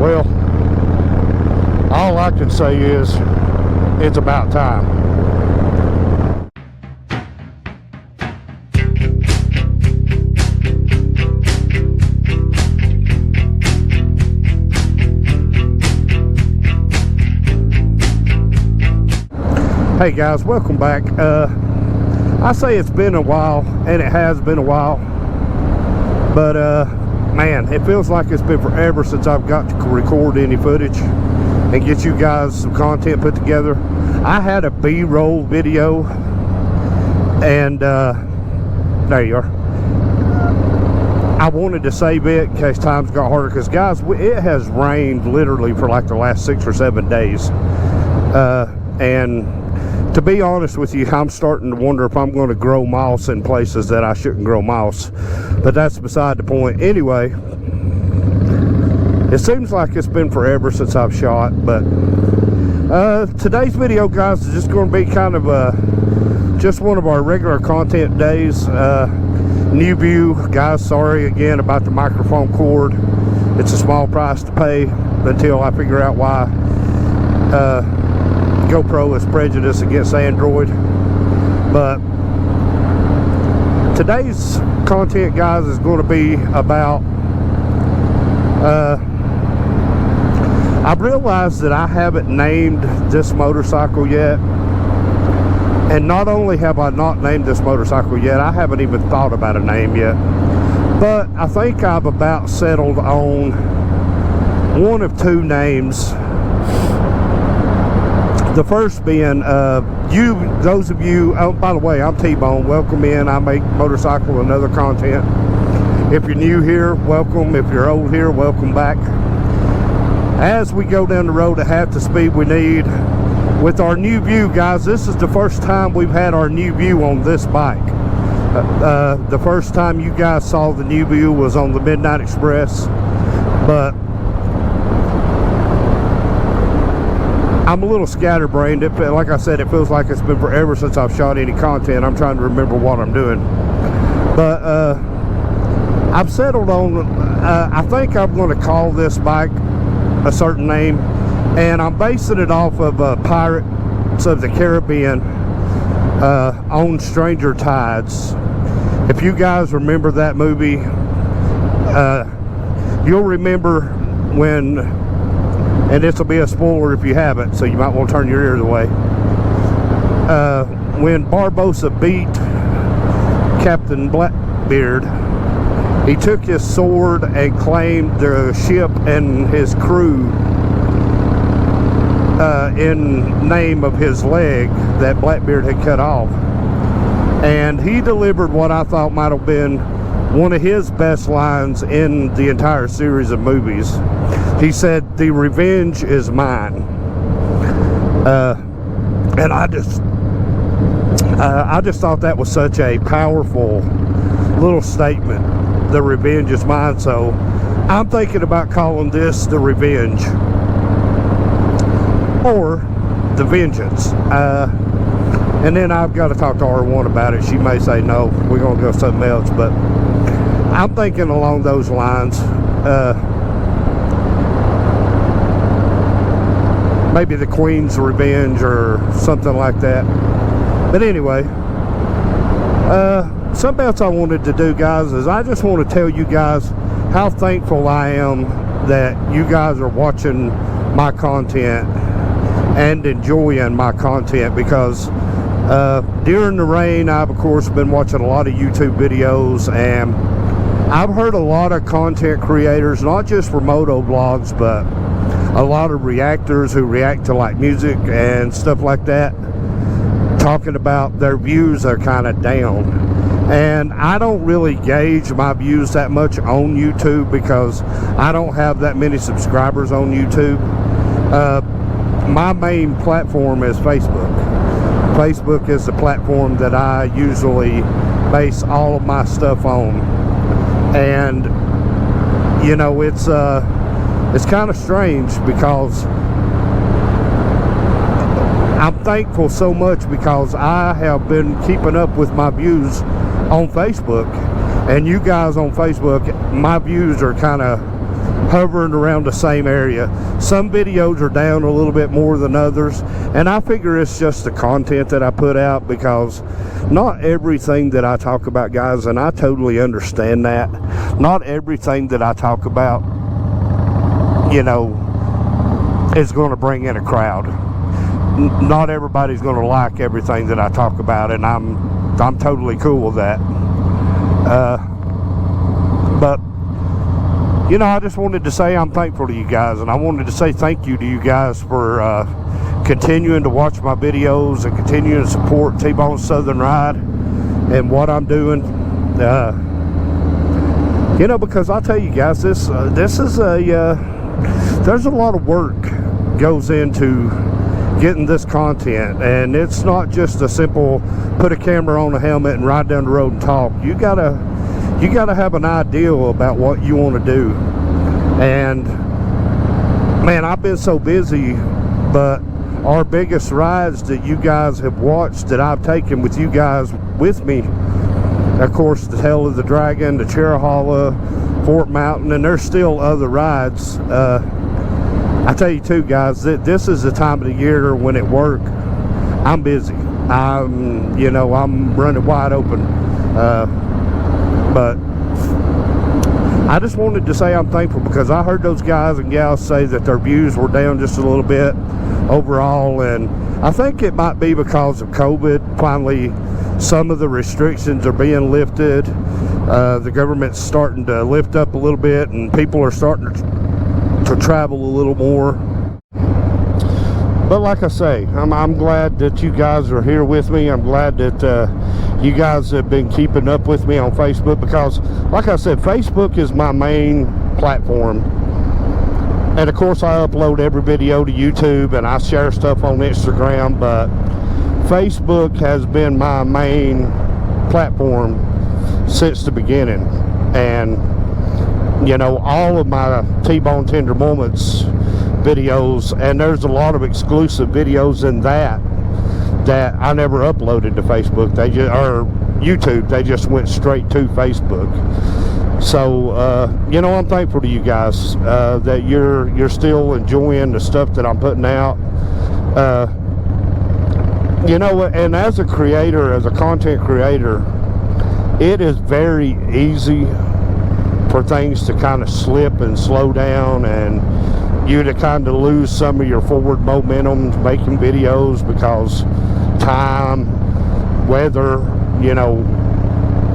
Well, all I can say is it's about time. Hey guys, welcome back. I say it's been a while, and it has been a while, but man, it feels like it's been forever since I've got to record any footage and get you guys some content put together. I had a B-roll video, and there you are. I wanted to save it in case times got harder, because guys, it has rained literally for like the last 6 or 7 days, and to be honest with you, I'm starting to wonder if I'm going to grow moss in places that I shouldn't grow moss. But that's beside the point. Anyway, it seems like it's been forever since I've shot. But today's video, guys, is just going to be kind of just one of our regular content days. New view. Guys, sorry again about the microphone cord. It's a small price to pay until I figure out why GoPro is prejudiced against Android. But today's content, guys, is going to be about I've realized that I haven't named this motorcycle yet, and not only have I not named this motorcycle yet, I haven't even thought about a name yet. But I think I've about settled on one of two names. The first being, those of you, oh, by the way, I'm T-Bone. Welcome in. I make motorcycle and other content. If you're new here, welcome. If you're old here, welcome back. As we go down the road at half the speed we need with our new view, guys, this is the first time we've had our new view on this bike. The first time you guys saw the new view was on the Midnight Express, but I'm a little scatterbrained. Like I said, it feels like it's been forever since I've shot any content. I'm trying to remember what I'm doing. But I've settled on, I think I'm going to call this bike a certain name. And I'm basing it off of Pirates of the Caribbean on Stranger Tides. If you guys remember that movie, you'll remember when, and this will be a spoiler if you haven't, so you might want to turn your ears away. When Barbossa beat Captain Blackbeard, he took his sword and claimed the ship and his crew in name of his leg that Blackbeard had cut off. And he delivered what I thought might have been one of his best lines in the entire series of movies. He said, "The revenge is mine." And I just thought that was such a powerful little statement. The revenge is mine. So I'm thinking about calling this The Revenge or The Vengeance. And then I've got to talk to R1 about it. She may say no, we're going to go something else, but I'm thinking along those lines. Maybe the Queen's Revenge or something like that. But anyway, something else I wanted to do, guys, is I just want to tell you guys how thankful I am that you guys are watching my content and enjoying my content, because during the rain, I've of course been watching a lot of YouTube videos, and I've heard a lot of content creators, not just for moto vlogs, but a lot of reactors who react to like music and stuff like that, talking about their views are kind of down. And I don't really gauge my views that much on YouTube, because I don't have that many subscribers on YouTube. My main platform is Facebook. Facebook is the platform that I usually base all of my stuff on. And you know, it's kind of strange, because I'm thankful so much, because I have been keeping up with my views on Facebook, and you guys on Facebook, my views are kind of hovering around the same area. Some videos are down a little bit more than others, and I figure it's just the content that I put out, because not everything that I talk about, guys, and I totally understand that, not everything that I talk about, you know, is going to bring in a crowd. Not everybody's going to like everything that I talk about, and I'm totally cool with that. But you know, I just wanted to say I'm thankful to you guys, and I wanted to say thank you to you guys for continuing to watch my videos and continuing to support T-Bone Southern Ride and what I'm doing. You know, because I'll tell you guys, this is there's a lot of work goes into getting this content, and it's not just a simple put a camera on a helmet and ride down the road and talk. You gotta have an idea about what you want to do. And man, I've been so busy, but our biggest rides that you guys have watched that I've taken with you guys with me, of course, the Tail of the Dragon, the Cherahalla, Fort Mountain, and there's still other rides. I tell you too, guys, that this is the time of the year when at work I'm busy. You know, I'm running wide open. But I just wanted to say I'm thankful, because I heard those guys and gals say that their views were down just a little bit overall, and I think it might be because of COVID. Finally, some of the restrictions are being lifted. The government's starting to lift up a little bit, and people are starting to travel a little more. But like I say, I'm glad that you guys are here with me. I'm glad that you guys have been keeping up with me on Facebook, because like I said, Facebook is my main platform, and of course I upload every video to YouTube and I share stuff on Instagram, but Facebook has been my main platform since the beginning. And you know, all of my T-Bone Tender Moments videos, and there's a lot of exclusive videos in that I never uploaded to Facebook. They just, or YouTube, they just went straight to Facebook. So you know, I'm thankful to you guys that you're still enjoying the stuff that I'm putting out. You know, and as a creator, as a content creator, it is very easy for things to kind of slip and slow down, and you to kind of lose some of your forward momentum making videos, because time, weather, you know,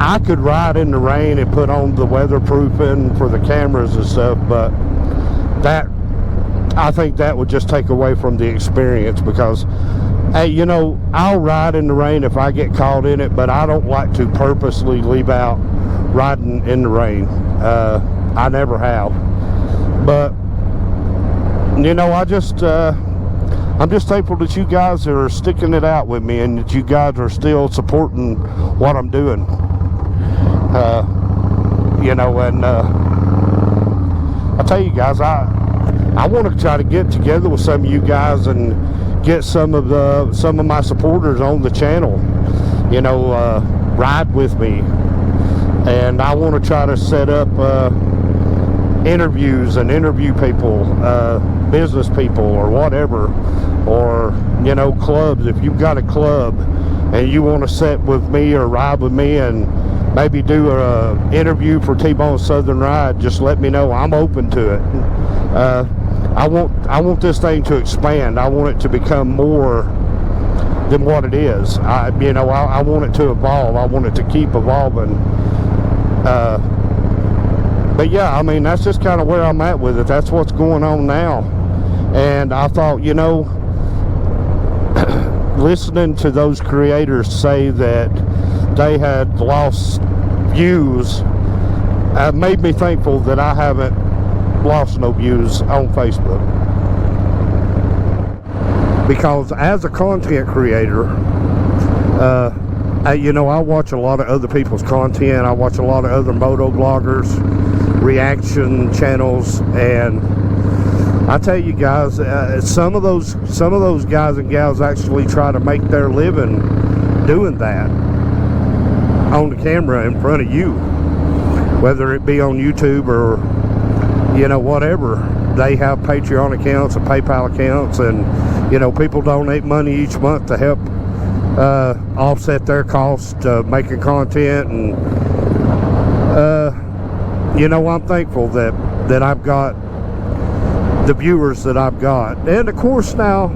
I could ride in the rain and put on the weatherproofing for the cameras and stuff, but that, I think that would just take away from the experience, because hey, you know, I'll ride in the rain if I get caught in it, but I don't like to purposely leave out riding in the rain. I never have. But you know, I'm just thankful that you guys are sticking it out with me, and that you guys are still supporting what I'm doing. You know, and I tell you guys, I want to try to get together with some of you guys and get some of my supporters on the channel. You know, ride with me, and I want to try to set up interviews and interview people, business people or whatever, or you know, clubs. If you've got a club and you want to sit with me or ride with me and maybe do a interview for T-Bone Southern Ride, just let me know. I'm open to it. I want this thing to expand. I want it to become more than what it is. You know, I want it to evolve. I want it to keep evolving. But yeah, I mean, that's just kind of where I'm at with it. That's what's going on now. And I thought, you know, listening to those creators say that they had lost views made me thankful that I haven't lost no views on Facebook. Because as a content creator, you know, I watch a lot of other people's content. I watch a lot of other moto bloggers, reaction channels, and I tell you guys, some of those guys and gals actually try to make their living doing that on the camera in front of you, whether it be on YouTube or, you know, whatever. They have Patreon accounts and PayPal accounts, and, you know, people donate money each month to help offset their cost of making content. And you know, I'm thankful that I've got the viewers that I've got. And of course, now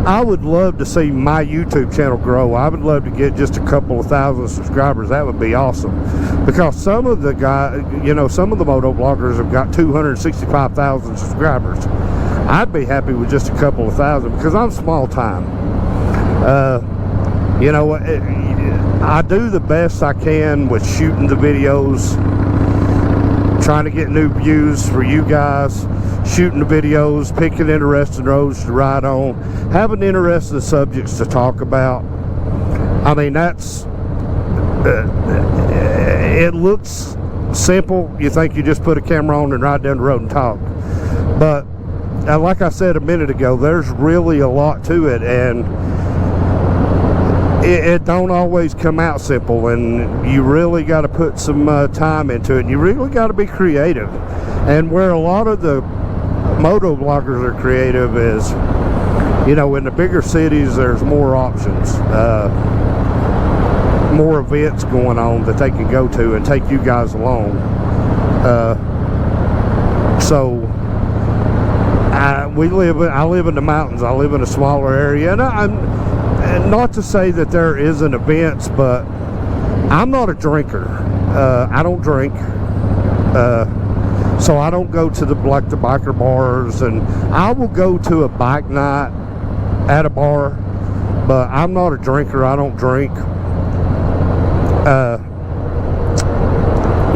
I would love to see my YouTube channel grow. I would love to get just a couple of thousand subscribers. That would be awesome, because some of the guys, you know, some of the moto bloggers have got 265,000 subscribers. I'd be happy with just a couple of thousand, because I'm small time. You know, I do the best I can with shooting the videos, trying to get new views for you guys, shooting the videos, picking interesting roads to ride on, having interesting subjects to talk about. I mean, that's it looks simple. You think you just put a camera on and ride down the road and talk, but like I said a minute ago, there's really a lot to it, and it don't always come out simple, and you really got to put some time into it, and you really got to be creative. And where a lot of the moto bloggers are creative is, you know, in the bigger cities there's more options, more events going on that they can go to and take you guys along. So I live in the mountains. I live in a smaller area, and not to say that there isn't events, but I'm not a drinker. I don't drink, so I don't go to the biker bars, and I will go to a bike night at a bar, but I'm not a drinker. I don't drink.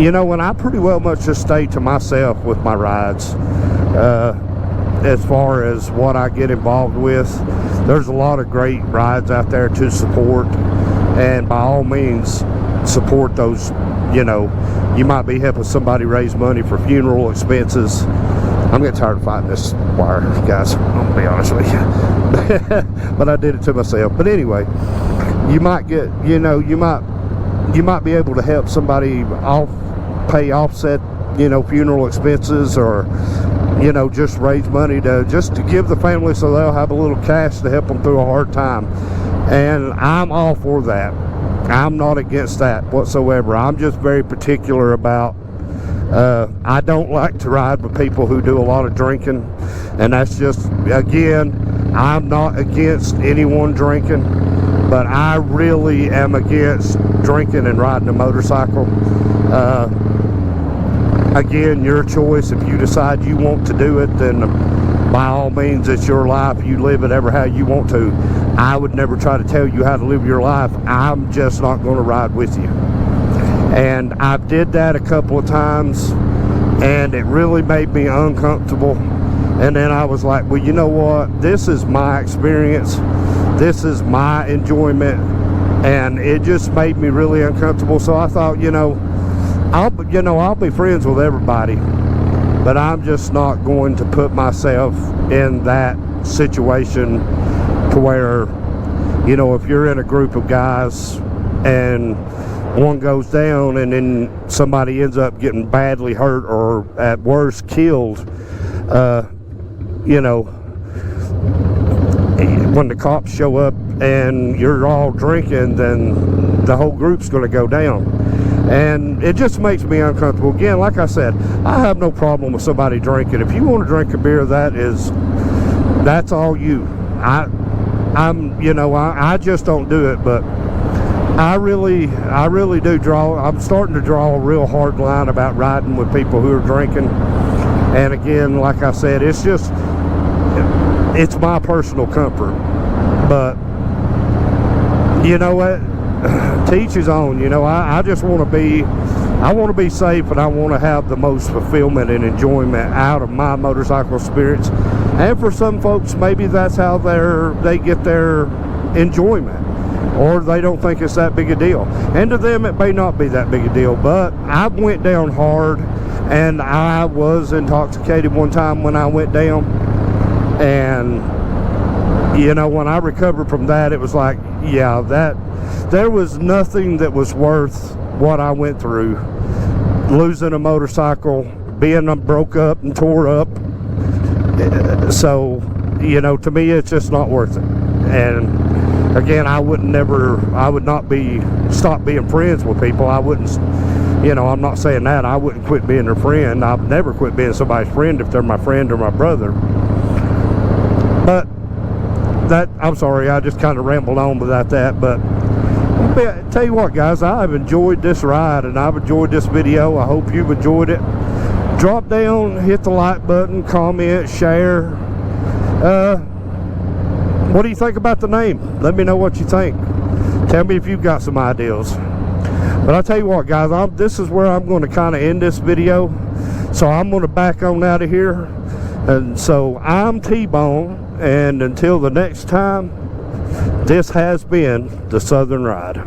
You know, and I pretty well much just stay to myself with my rides. As far as what I get involved with, there's a lot of great rides out there to support, and by all means support those. You know, you might be helping somebody raise money for funeral expenses. I'm getting tired of fighting this wire, guys, I'm gonna be honest with you. But I did it to myself. But anyway, you might get, you know, you might be able to help somebody offset, you know, funeral expenses, or, you know, just raise money to give the family so they'll have a little cash to help them through a hard time. And I'm all for that. I'm not against that whatsoever. I'm just very particular about, I don't like to ride with people who do a lot of drinking, and that's just, again, I'm not against anyone drinking, but I really am against drinking and riding a motorcycle. Again, your choice. If you decide you want to do it, then by all means, it's your life. You live it ever how you want to. I would never try to tell you how to live your life. I'm just not going to ride with you. And I did that a couple of times, and it really made me uncomfortable. And then I was like, well, you know what? This is my experience. This is my enjoyment. And it just made me really uncomfortable. So I thought, I'll be friends with everybody, but I'm just not going to put myself in that situation to where, you know, if you're in a group of guys and one goes down and then somebody ends up getting badly hurt or at worst killed, you know, when the cops show up and you're all drinking, then the whole group's going to go down. And it just makes me uncomfortable. Again, like I said, I have no problem with somebody drinking. If you want to drink a beer, that's all you. I just don't do it, but I really do I'm starting to draw a real hard line about riding with people who are drinking. And again, like I said, it's my personal comfort. But you know what? To each his own. You know, I just want to be safe, and I want to have the most fulfillment and enjoyment out of my motorcycle experience. And for some folks, maybe that's how they get their enjoyment, or they don't think it's that big a deal. And to them, it may not be that big a deal. But I went down hard, and I was intoxicated one time when I went down. And you know, when I recovered from that, it was like, yeah, there was nothing that was worth what I went through. Losing a motorcycle, being broke up and tore up. So, you know, to me, it's just not worth it. And again, I would not stop being friends with people. I wouldn't, you know, I'm not saying that. I wouldn't quit being their friend. I've never quit being somebody's friend if they're my friend or my brother. But I'm sorry, I just kind of rambled on without that. But tell you what, guys, I've enjoyed this ride and I've enjoyed this video. I hope you've enjoyed it. Drop down, hit the like button, comment, share. What do you think about the name? Let me know what you think. Tell me if you've got some ideas. But I'll tell you what, guys, this is where I'm going to kind of end this video. So I'm going to back on out of here. And so I'm T-Bone, and until the next time, this has been the Southern Ride.